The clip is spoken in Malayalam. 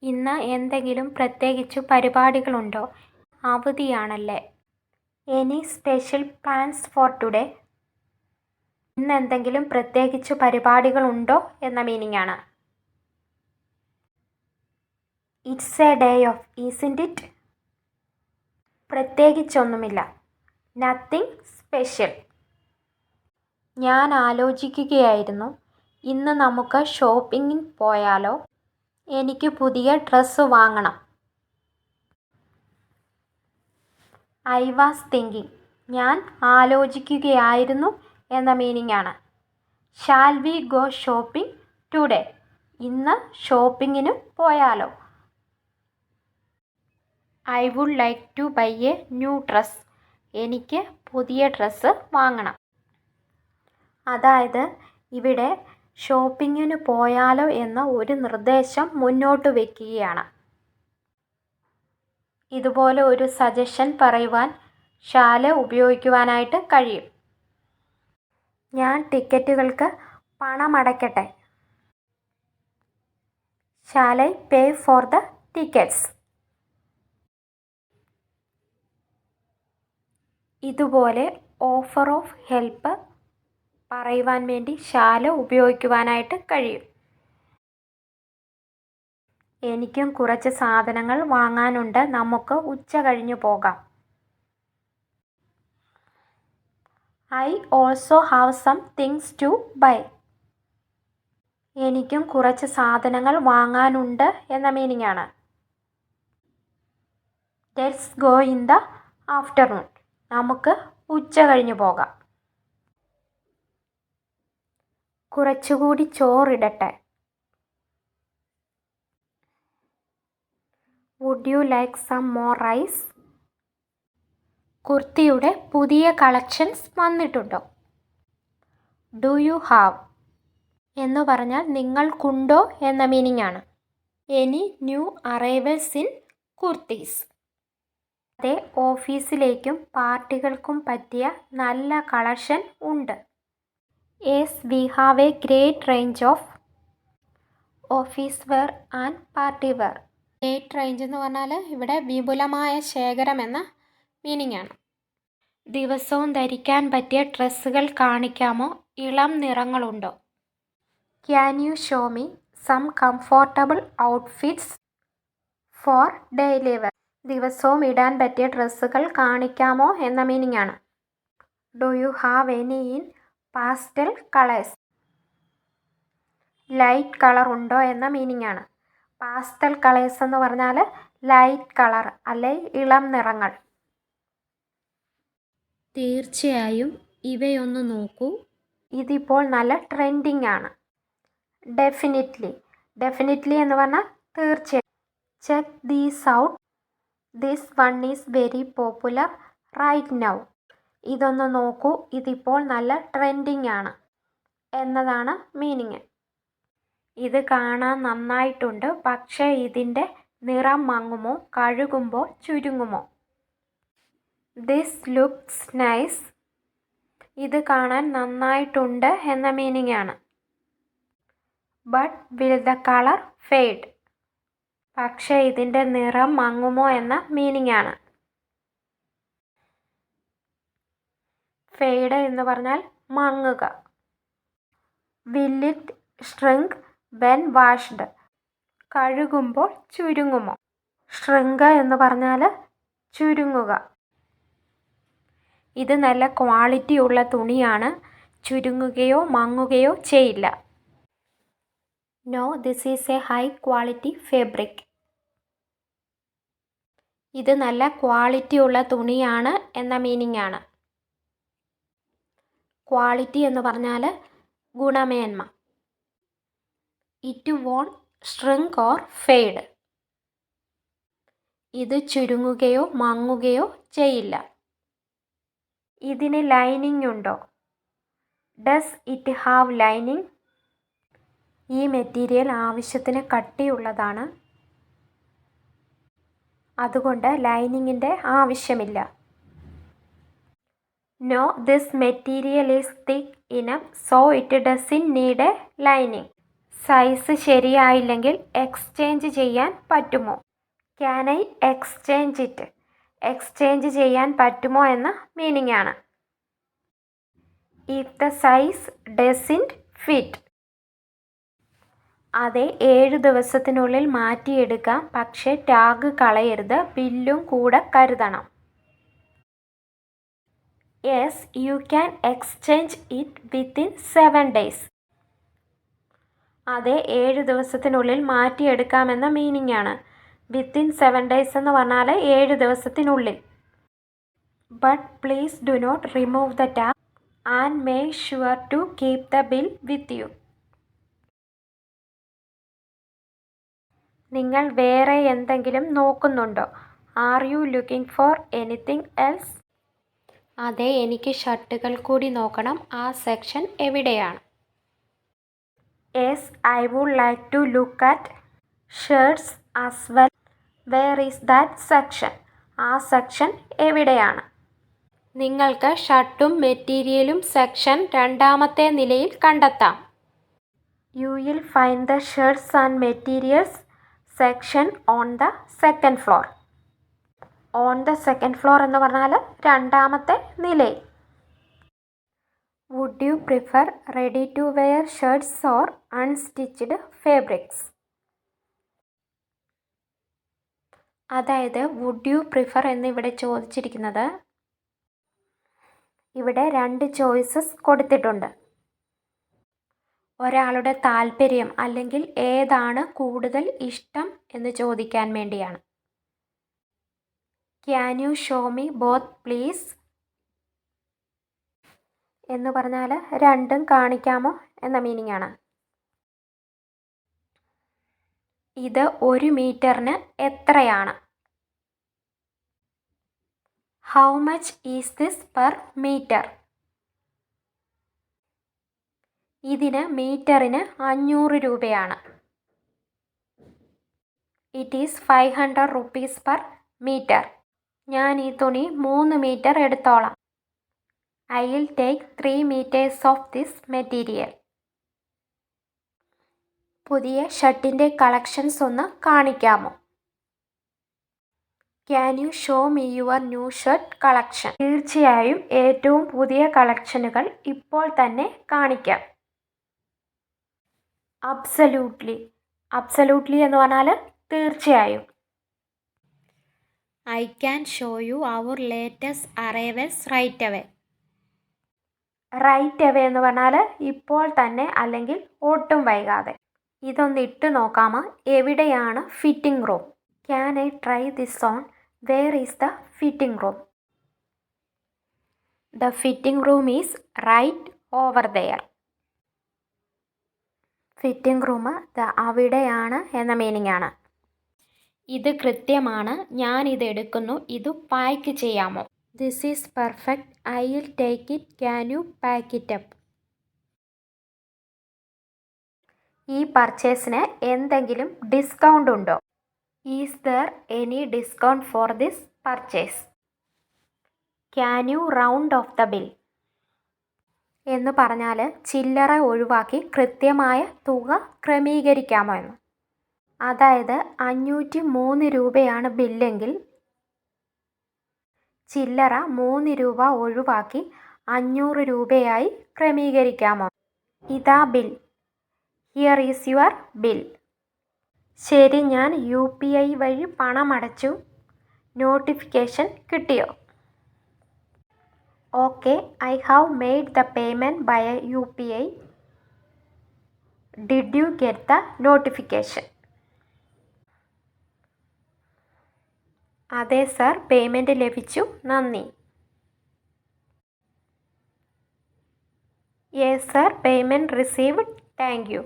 ഇന്ന് എന്തെങ്കിലും പ്രത്യേകിച്ചു പരിപാടികളുണ്ടോ? അവധിയാണല്ലേ. Any special plans for today? ഇന്ന് എന്തെങ്കിലും പ്രത്യേകിച്ചു പരിപാടികളുണ്ടോ എന്ന മീനിങ് ആണ്. It's a day off, isn't it? പ്രത്യേകിച്ചൊന്നുമില്ല. Nothing special. ഞാൻ ആലോചിക്കുകയായിരുന്നു, ഇന്ന് നമുക്ക് ഷോപ്പിങ്ങിന് പോയാലോ? എനിക്ക് പുതിയ ഡ്രസ്സ് വാങ്ങണം. I was thinking. ഞാൻ ആലോചിക്കുകയായിരുന്നു എന്ന മീനിങ് ആണ്. Shall we go shopping today? ഇന്ന് ഷോപ്പിങ്ങിനു പോയാലോ? I would like to buy a new dress. എനിക്ക് പുതിയ ഡ്രസ്സ് വാങ്ങണം. അതായത് ഇവിടെ ഷോപ്പിങ്ങിനു പോയാലോ എന്ന ഒരു നിർദ്ദേശം മുന്നോട്ട് വയ്ക്കുകയാണ്. ഇതുപോലെ ഒരു സജഷൻ പറയുവാൻ ഷാല് ഉപയോഗിക്കുവാനായിട്ട് കഴിയും. ഞാൻ ടിക്കറ്റുകൾക്ക് പണമടയ്ക്കട്ടെ? Shall I pay for the tickets? ഇതുപോലെ ഓഫർ ഓഫ് ഹെൽപ്പ് പറയുവാൻ വേണ്ടി ഷാല് ഉപയോഗിക്കുവാനായിട്ട് കഴിയും. എനിക്കും കുറച്ച് സാധനങ്ങൾ വാങ്ങാനുണ്ട്, നമുക്ക് ഉച്ച കഴിഞ്ഞു പോകാം. I also have some things to buy. എനിക്കും കുറച്ച് സാധനങ്ങൾ വാങ്ങാനുണ്ട് എന്ന മീനിങ് ആണ്. Let's go in the afternoon. നമുക്ക് ഉച്ച കഴിഞ്ഞു പോകാം. കുറച്ചുകൂടി ചോറിടട്ടെ? Would you like some more rice? കുർത്തിയുടെ പുതിയ കളക്ഷൻസ് വന്നിട്ടുണ്ടോ? ഡു യു ഹാവ് എന്നു പറഞ്ഞാൽ നിങ്ങൾക്കുണ്ടോ എന്ന മീനിങ് ആണ്. Any new arrivals in kurtis? അതെ, ഓഫീസിലേക്കും പാർട്ടികൾക്കും പറ്റിയ നല്ല കളക്ഷൻ ഉണ്ട്. Yes, we have a great range of office wear and party wear. Great range എന്ന് പറഞ്ഞാൽ ഇവിടെ വിപുലമായ ശേഖരം എന്ന മീനിങ് ആണ്. ദിവസവും ധരിക്കാൻ പറ്റിയ ഡ്രസ്സുകൾ കാണിക്കാമോ? ഇളം നിറങ്ങളുണ്ടോ? Can you show me some comfortable outfits for daily wear? ദിവസവും ഇടാൻ പറ്റിയ ഡ്രസ്സുകൾ കാണിക്കാമോ എന്ന മീനിങ് ആണ്. Do you have any in pastel colours? Light colour ഉണ്ടോ എന്ന മീനിങ് ആണ്. പാസ്റ്റൽ കളേഴ്സ് എന്ന് പറഞ്ഞാൽ ലൈറ്റ് കളർ അല്ലെ ഇളം നിറങ്ങൾ. തീർച്ചയായും ഇവയൊന്ന് നോക്കൂ, ഇതിപ്പോൾ നല്ല ട്രെൻഡിങ് ആണ്. ഡെഫിനിറ്റ്ലി. ഡെഫിനിറ്റ്ലി എന്ന് പറഞ്ഞാൽ തീർച്ചയായും. Check these out, this one is very popular right now. ഇതൊന്ന് നോക്കൂ, ഇതിപ്പോൾ നല്ല ട്രെൻഡിങ് ആണ് എന്നതാണ് മീനിങ്. ഇത് കാണാൻ നന്നായിട്ടുണ്ട്, പക്ഷേ ഇതിൻ്റെ നിറം മങ്ങുമോ, കഴുകുമ്പോൾ ചുരുങ്ങുമോ? This looks nice. ഇത് കാണാൻ നന്നായിട്ടുണ്ട് എന്ന മീനിങ് ആണ്. But will the colour fade? പക്ഷേ ഇതിൻ്റെ നിറം മങ്ങുമോ എന്ന മീനിങ് ആണ്. ഫെയ്ഡ് എന്ന് പറഞ്ഞാൽ മങ്ങുക. Will it shrink when washed? കഴുകുമ്പോൾ ചുരുങ്ങുമോ? ഷ്രിങ്ക് എന്ന് പറഞ്ഞാൽ ചുരുങ്ങുക. ഇത് നല്ല ക്വാളിറ്റി ഉള്ള തുണിയാണ്, ചുരുങ്ങുകയോ മങ്ങുകയോ ചെയ്യില്ല. No, this is a high quality fabric. ഇത് നല്ല ക്വാളിറ്റി ഉള്ള തുണിയാണ് എന്ന മീനിങ് ആണ്. ക്വാളിറ്റി എന്ന് പറഞ്ഞാൽ ഗുണമേന്മ. It won't shrink or fade? ഇത് ചുരുങ്ങുകയോ മങ്ങുകയോ ചെയ്യില്ല. ഇതിന് ലൈനിങ് ഉണ്ടോ? Does it have lining? ഈ മെറ്റീരിയൽ ആവശ്യത്തിന് കട്ടിയുള്ളതാണ്, അതുകൊണ്ട് ലൈനിങ്ങിൻ്റെ ആവശ്യമില്ല. No, this material is thick enough so it doesn't need a lining. Size ശരിയായില്ലെങ്കിൽ എക്സ്ചേഞ്ച് ചെയ്യാൻ പറ്റുമോ? Can I exchange it? Exchange ചെയ്യാൻ പറ്റുമോ എന്ന മീനിങ് ആണ്. If the size doesn't fit. അതെ, 7 ദിവസത്തിനുള്ളിൽ മാറ്റിയെടുക്കാം, പക്ഷേ ടാഗ് കളയരുത്, ബില്ലും കൂടെ കരുതണം. Yes, you can exchange it within 7 days. അതെ, 7 ദിവസത്തിനുള്ളിൽ മാറ്റിയെടുക്കാമെന്ന മീനിങ് ആണ്. വിത്തിൻ 7 days എന്ന് പറഞ്ഞാൽ 7 ദിവസത്തിനുള്ളിൽ. But please do not remove the tag and make sure to keep the bill with you. നിങ്ങൾ വേറെ എന്തെങ്കിലും നോക്കുന്നുണ്ടോ? Are you looking for anything else? അതെ, എനിക്ക് ഷർട്ടുകൾ കൂടി നോക്കണം. ആ സെക്ഷൻ എവിടെയാണ്? Yes, I would like to look at shirts as well. Where is that section? ആ സെക്ഷൻ എവിടെയാണ്? നിങ്ങൾക്ക് ഷർട്ടും മെറ്റീരിയലും സെക്ഷൻ 2ാമത്തെ നിലയിൽ കണ്ടെത്താം. You will find the shirts and materials section on the 2nd floor. On the 2nd floor എന്ന് പറഞ്ഞാൽ 2ാമത്തെ നിലയിൽ. Would you prefer ready to wear shirts or unstitched fabrics? അതായത് വുഡ് യു പ്രിഫർ എന്നിവിടെ ചോദിച്ചിരിക്കുന്നത്, ഇവിടെ 2 ചോയ്സസ് കൊടുത്തിട്ടുണ്ട്. ഒരാളുടെ താല്പര്യം അല്ലെങ്കിൽ ഏതാണ് കൂടുതൽ ഇഷ്ടം എന്ന് ചോദിക്കാൻ വേണ്ടിയാണ്. Can you show me both please എന്ന് പറഞ്ഞാൽ 2ഉം കാണിക്കാമോ എന്ന മീനിങ് ആണ്. ഇത് 1 മീറ്ററിന് എത്രയാണ്? How much is this per metre? ഇതിന് മീറ്ററിന് 500 രൂപയാണ്. ഇറ്റ് ഈസ് 500 rupees പെർ മീറ്റർ. ഞാൻ ഈ തുണി 3 മീറ്റർ എടുത്തോളാം. I will take 3 meters of this material. പുതിയ ഷർട്ടിൻ്റെ കളക്ഷൻസ് ഒന്ന് കാണിക്കാമോ? Can you show me your new shirt collection? തീർച്ചയായും ഏറ്റവും പുതിയ കളക്ഷനുകൾ ഇപ്പോൾ തന്നെ കാണിക്കാം. അബ്സല്യൂട്ട്ലി. അബ്സല്യൂട്ട്ലി എന്ന് പറഞ്ഞാൽ തീർച്ചയായും. I can show you our latest arrivals right away. Right away എന്ന് പറഞ്ഞാൽ ഇപ്പോൾ തന്നെ അല്ലെങ്കിൽ ഒട്ടും വൈകാതെ. ഇതൊന്ന് ഇട്ട് നോക്കാമോ? എവിടെയാണ് fitting room? Can I try this on? Where is the fitting room? The fitting room is right over there. Fitting room അവിടെയാണ് എന്ന മീനിങ് ആണ്. ഇത് കൃത്യമാണ്, ഞാൻ ഇത് എടുക്കുന്നു, ഇത് പാക്ക് ചെയ്യാമോ? This is perfect, I will take it, can you pack it up? ഈ പർച്ചേസിന് എന്തെങ്കിലും ഡിസ്കൗണ്ട് ഉണ്ടോ? Is there any discount for this purchase? Can you round off the bill? എന്ന് പറഞ്ഞാൽ ചില്ലറ ഒഴിവാക്കി കൃത്യമായ തുക ക്രമീകരിക്കാമോ എന്ന്. അതായത് 503 രൂപയാണ് ബില്ലെങ്കിൽ ചില്ലറ 3 രൂപ ഒഴിവാക്കി 500 രൂപയായി ക്രമീകരിക്കാമോ? ഇതാ bill. Here is your bill. ശരി, ഞാൻ UPI വഴി പണമടച്ചു. നോട്ടിഫിക്കേഷൻ കിട്ടിയോ? Okay, I have made the payment by UPI. Did you get the notification? അതെ സർ, പേയ്മെൻറ്റ് ലഭിച്ചു, നന്ദി. Yes sir, payment received, thank U.